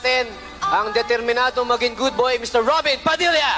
natin ang determinado maging good boy, Mr. Robin Padilla!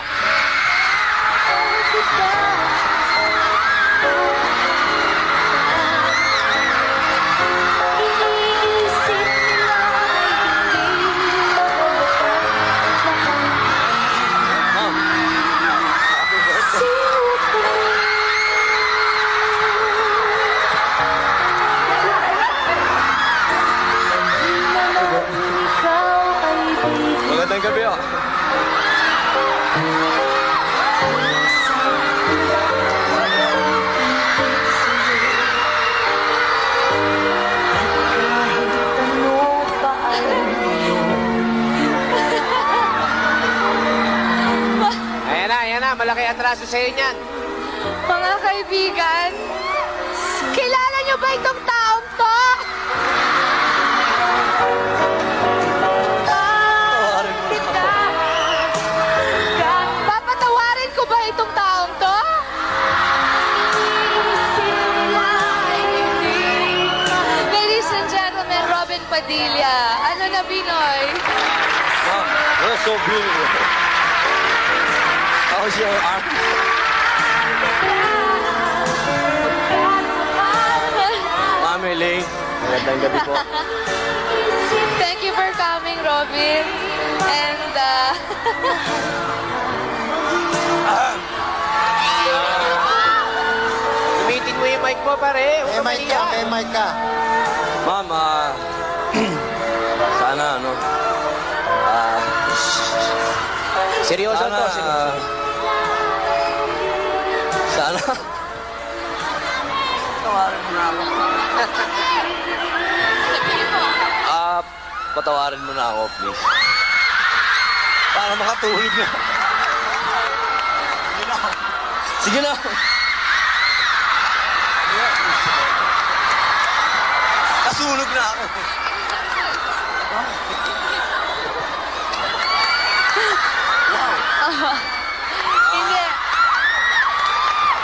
Magandang gabi, oh. Ayan na, malaki atraso sa inyan. Mga kaibigan, kilala niyo ba itong taong to? Papatawarin ko ba itong taong to? Ladies and gentlemen, Robin Padilla. Ano na, Binoy? Mom, you're so beautiful. How's your arm? Mami Ling, magandang gabi po. Thank you for coming, Robin. And, Gamitin mo yung mic mo, pare. Huwag May mic ka, mahiya. may mic ka. Ma'am, sana, ano, Seryoso sana, to. seryoso. sana, patawarin mo na ako. Patawarin mo na ako, please. Para makatulog na. Sige na. Nasunog na ako. hindi.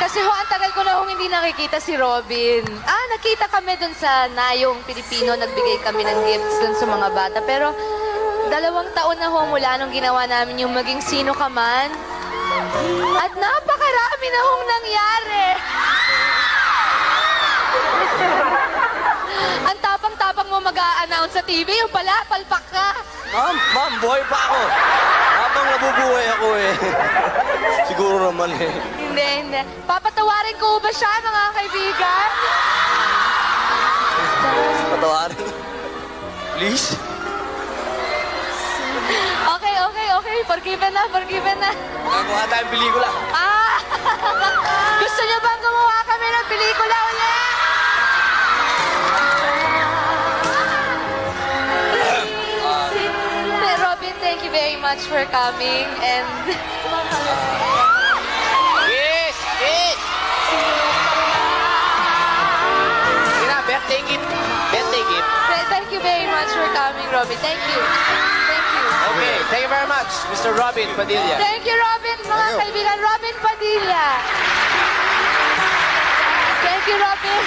Kasi ho, ang tagal ko na hong hindi nakikita si Robin. Nakita kami dun sa Nayong Pilipino, nagbigay kami ng gifts dun sa mga bata. Pero 2 taon na ho mula nung ginawa namin yung Maging Sino Ka Man. At napakarami na hong nangyari. Ang tapang-tapang mo mag-a-announce sa TV, yung pala, palpak ka. Ma'am, buhay pa ako. Habang nabubuhay ako eh. Siguro naman eh. Hindi. Papatawarin ko ba siya, mga kaibigan? Patawarin. Please. Okay. Forgiven na. Gagawa tayong pelikula. Gusto niyo bang gumawa kami ng pelikula ulit? Robin, thank you very much for coming and Yes! Yes! Sige na, birthday gift. Birthday gift. thank you very much for coming, Robin. Thank you. Okay, thank you very much, Mr. Robin Padilla. Thank you, Robin, mga kaibigan. Robin Padilla. Thank you, Robin.